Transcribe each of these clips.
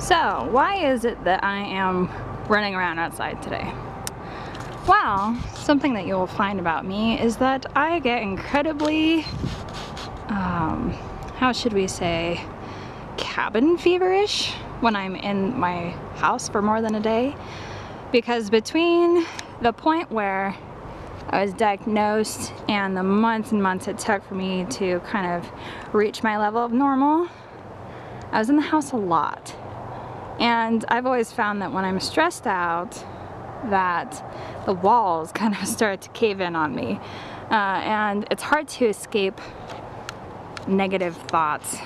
So, why is it that I am running around outside today? Well, something that you will find about me is that I get incredibly, how should we say, cabin feverish when I'm in my house for more than a day. Because between the point where I was diagnosed and the months and months it took for me to kind of reach my level of normal, I was in the house a lot. And I've always found that when I'm stressed out, that the walls kind of start to cave in on me. And it's hard to escape negative thoughts.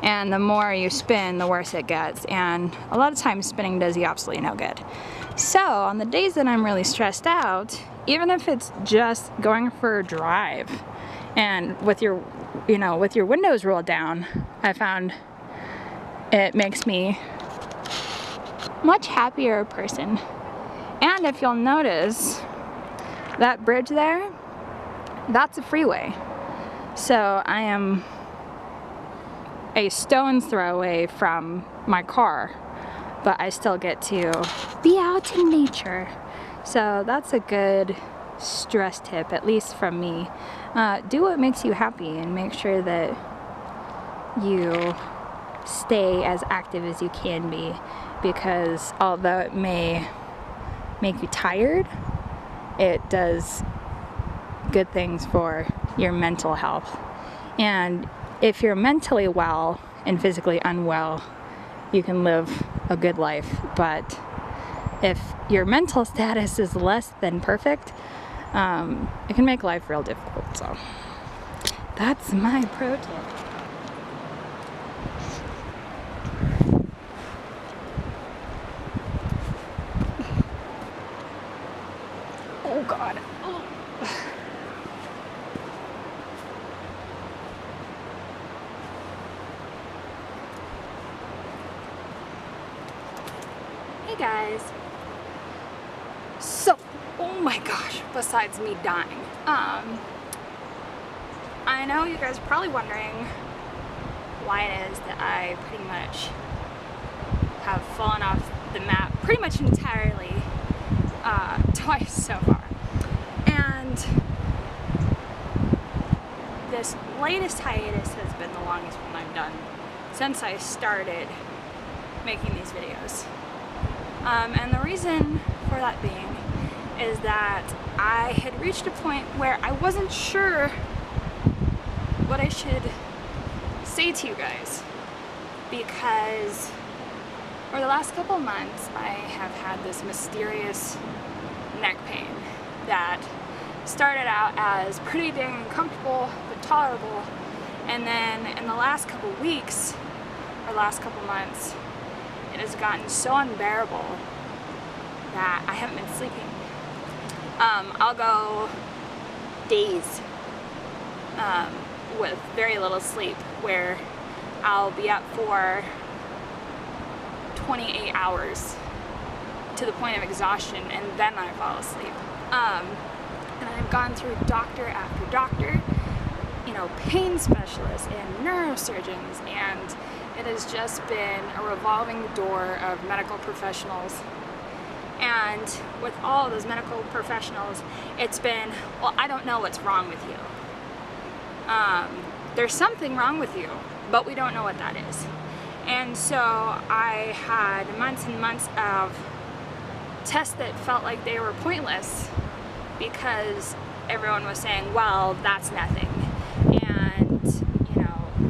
And the more you spin, the worse it gets. And a lot of times spinning does you absolutely no good. So on the days that I'm really stressed out, even if it's just going for a drive and with your windows rolled down, I found it makes me much happier person. And if you'll notice, that bridge there, that's a freeway. So I am a stone's throw away from my car, but I still get to be out in nature. So that's a good stress tip, at least from me. Do what makes you happy and make sure that you stay as active as you can be, because although it may make you tired, it does good things for your mental health. And if you're mentally well and physically unwell, you can live a good life. But if your mental status is less than perfect, it can make life real difficult. So that's my pro tip. Oh God. Hey guys. So, oh my gosh, besides me dying, I know you guys are probably wondering why it is that I pretty much have fallen off the map pretty much entirely twice so far. And this latest hiatus has been the longest one I've done since I started making these videos. And the reason for that being is that I had reached a point where I wasn't sure what I should say to you guys, because for the last couple months I have had this mysterious neck pain that started out as pretty dang uncomfortable but tolerable, and then in the last couple weeks or last couple months it has gotten so unbearable that I haven't been sleeping. I'll go days with very little sleep, where I'll be up for 28 hours to the point of exhaustion, and then I fall asleep. And I've gone through doctor after doctor, pain specialists and neurosurgeons, and it has just been a revolving door of medical professionals. And with all of those medical professionals, it's been, well, I don't know what's wrong with you. There's something wrong with you, but we don't know what that is. And so I had months and months of tests that felt like they were pointless, because everyone was saying, well, that's nothing. And,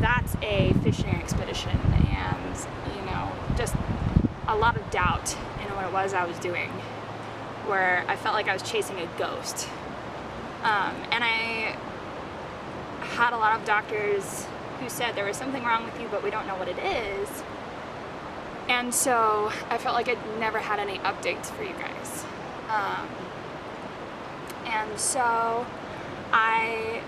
that's a fishing expedition. And, just a lot of doubt in what it was I was doing, where I felt like I was chasing a ghost. And I had a lot of doctors who said there was something wrong with you, but we don't know what it is. And so I felt like I'd never had any updates for you guys. And so I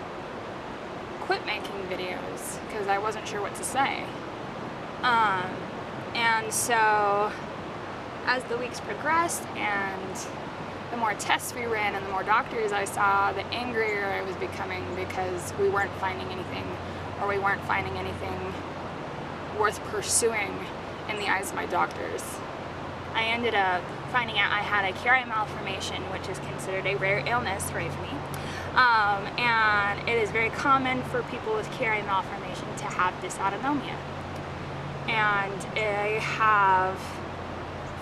quit making videos because I wasn't sure what to say. And so as the weeks progressed and the more tests we ran and the more doctors I saw, the angrier I was becoming, because we weren't finding anything, or we weren't finding anything worth pursuing in the eyes of my doctors. I ended up finding out I had a Chiari malformation, which is considered a rare illness, hooray for me. And it is very common for people with Chiari malformation to have dysautonomia. And I have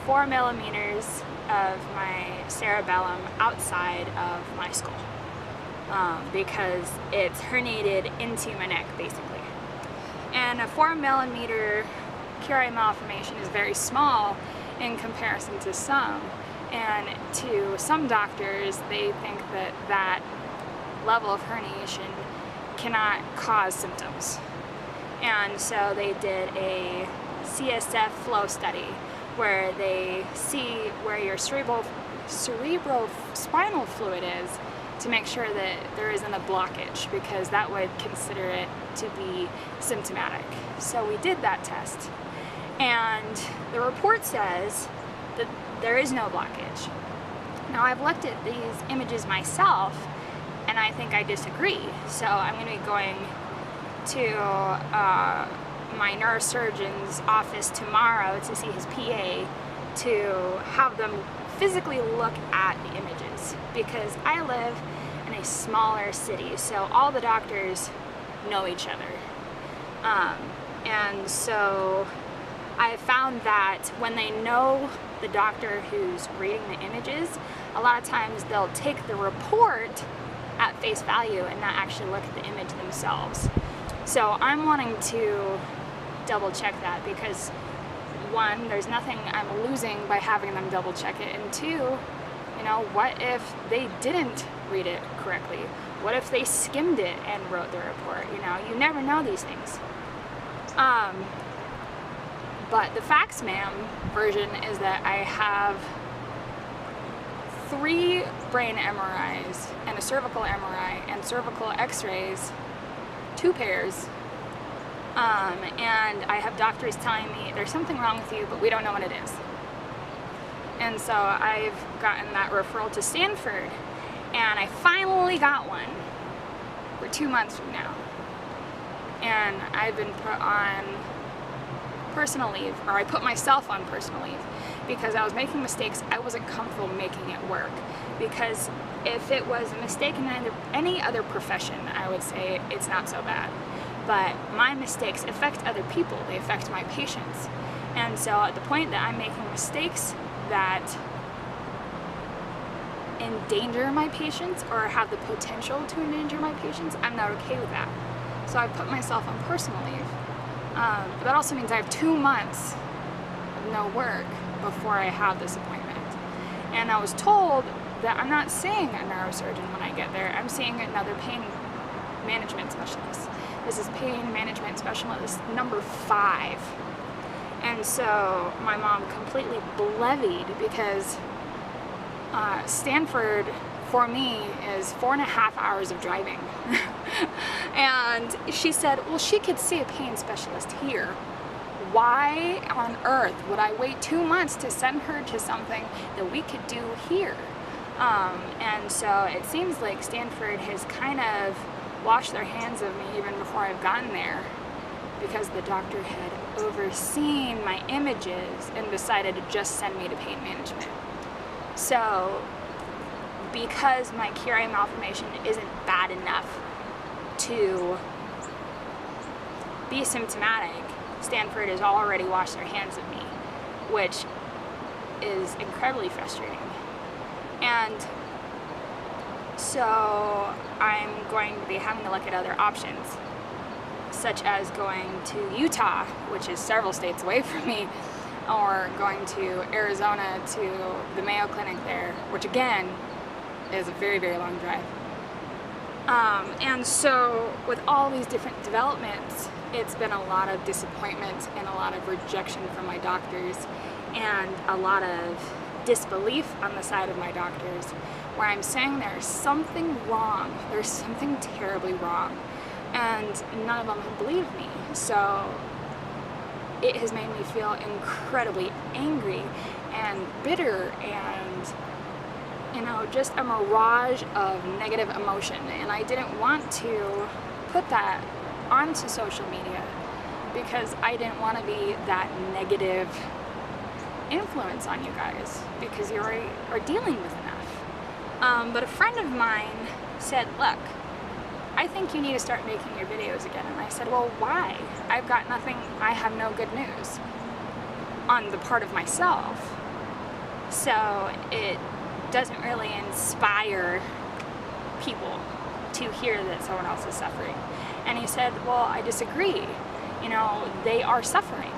4 millimeters of my cerebellum outside of my skull because it's herniated into my neck, basically. And a 4 millimeter Chiari malformation is very small in comparison to some. And to some doctors, they think that that level of herniation cannot cause symptoms. And so they did a CSF flow study where they see where your cerebrospinal fluid is to make sure that there isn't a blockage, because that would consider it to be symptomatic. So we did that test, and the report says that there is no blockage. Now, I've looked at these images myself, and I think I disagree. So I'm going to be going to my neurosurgeon's office tomorrow to see his PA to have them physically look at the images, because I live in a smaller city, so all the doctors know each other. And so I found that when they know the doctor who's reading the images, a lot of times they'll take the report at face value and not actually look at the image themselves. So I'm wanting to double check that, because one, there's nothing I'm losing by having them double check it, and two, you know, what if they didn't read it correctly? What if they skimmed it and wrote the report? You know, you never know these things. But the facts, ma'am, version is that I have 3 brain MRIs and a cervical MRI and cervical x-rays, 2 pairs, and I have doctors telling me there's something wrong with you, but we don't know what it is. And so I've gotten that referral to Stanford, and I finally got one for 2 months from now. And I've been put on personal leave, or I put myself on personal leave, because I was making mistakes. I wasn't comfortable making it work, because if it was a mistake in any other profession, I would say it's not so bad. But my mistakes affect other people. They affect my patients. And so at the point that I'm making mistakes that endanger my patients or have the potential to endanger my patients, I'm not okay with that. So I put myself on personal leave. But that also means I have 2 months of no work before I have this appointment. And I was told that I'm not seeing a neurosurgeon when I get there. I'm seeing another pain management specialist. This is pain management specialist number 5. And so my mom completely blevied, because Stanford for me is 4.5 hours of driving. And she said, well, she could see a pain specialist here. Why on earth would I wait 2 months to send her to something that we could do here? And so it seems like Stanford has kind of washed their hands of me even before I've gotten there, because the doctor had overseen my images and decided to just send me to pain management. So because my Chiari malformation isn't bad enough to be symptomatic, Stanford has already washed their hands of me, which is incredibly frustrating. And so I'm going to be having to look at other options, such as going to Utah, which is several states away from me, or going to Arizona to the Mayo Clinic there, which again is a very, very long drive. And so with all these different developments, it's been a lot of disappointment and a lot of rejection from my doctors, and a lot of disbelief on the side of my doctors, where I'm saying there's something wrong, there's something terribly wrong, and none of them have believed me. So it has made me feel incredibly angry and bitter, and you know, just a mirage of negative emotion. And I didn't want to put that onto social media, because I didn't want to be that negative influence on you guys, because you already are dealing with enough. But a friend of mine said, look, I think you need to start making your videos again. And I said, well, why? I've got nothing, I have no good news on the part of myself. So it doesn't really inspire people to hear that someone else is suffering. And he said, well, I disagree. You know, they are suffering.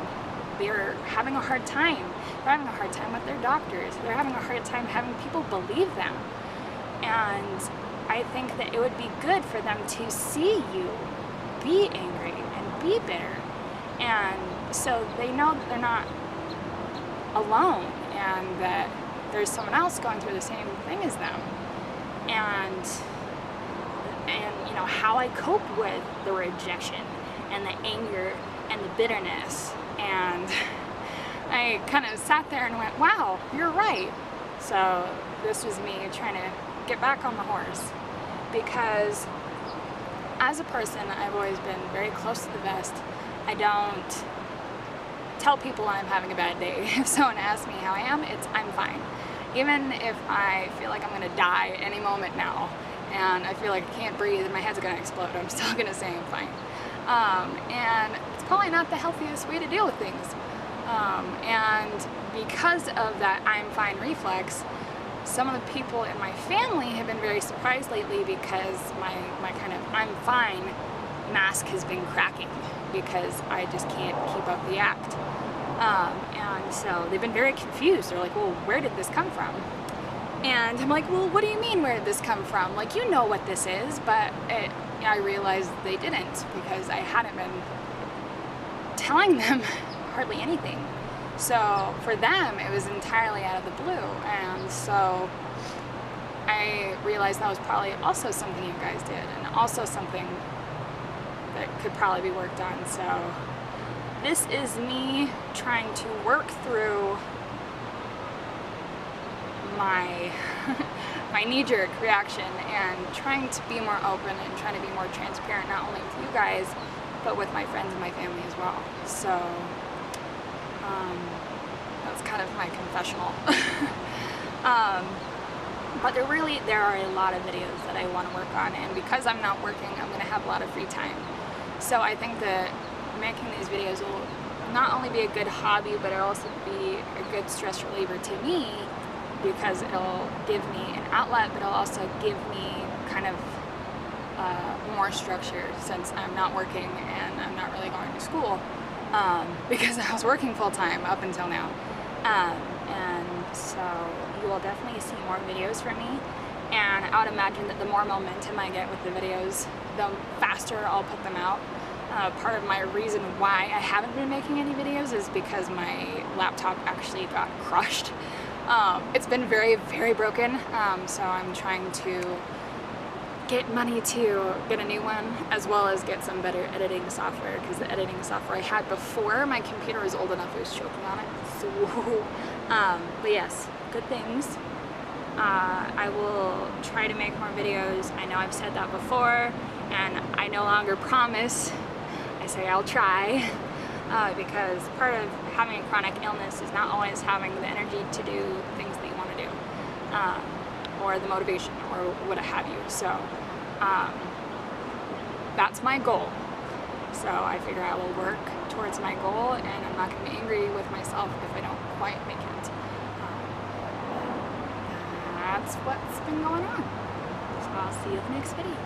They're having a hard time. They're having a hard time with their doctors. They're having a hard time having people believe them. And I think that it would be good for them to see you be angry and be bitter. And so they know that they're not alone and that there's someone else going through the same thing as them. And you know, how I cope with the rejection and the anger and the bitterness. And I kind of sat there and went, wow, you're right. So this was me trying to get back on the horse, because as a person, I've always been very close to the vest. I don't tell people I'm having a bad day. If someone asks me how I am, I'm fine. Even if I feel like I'm gonna die any moment now, and I feel like I can't breathe and my head's gonna explode, I'm still gonna say I'm fine. And it's probably not the healthiest way to deal with things. And because of that I'm fine reflex, some of the people in my family have been very surprised lately, because my kind of I'm fine mask has been cracking, because I just can't keep up the act. And so they've been very confused. They're like, well, where did this come from? And I'm like, well, what do you mean, where did this come from? Like, you know what this is. But I realized they didn't, because I hadn't been telling them hardly anything. So for them, it was entirely out of the blue. And so I realized that was probably also something you guys did, and also something that could probably be worked on. So this is me trying to work through my my knee-jerk reaction and trying to be more open and trying to be more transparent, not only with you guys, but with my friends and my family as well. So that's kind of my confessional. But there are a lot of videos that I want to work on, and because I'm not working, I'm going to have a lot of free time. So I think that making these videos will not only be a good hobby, but it'll also be a good stress reliever to me, because it'll give me an outlet, but it'll also give me kind of more structure, since I'm not working and I'm not really going to school, because I was working full-time up until now. And so you will definitely see more videos from me, and I would imagine that the more momentum I get with the videos, the faster I'll put them out. Part of my reason why I haven't been making any videos is because my laptop actually got crushed. It's been very, very broken, so I'm trying to get money to get a new one, as well as get some better editing software, because the editing software I had before my computer was old enough it was choking on it. So, but yes, good things. I will try to make more videos. I know I've said that before, and I no longer promise. I say I'll try, because part of having a chronic illness is not always having the energy to do things that you want to do, or the motivation, or what have you. So that's my goal. So I figure I will work towards my goal, and I'm not going to be angry with myself if I don't quite make it. That's what's been going on. So I'll see you in the next video.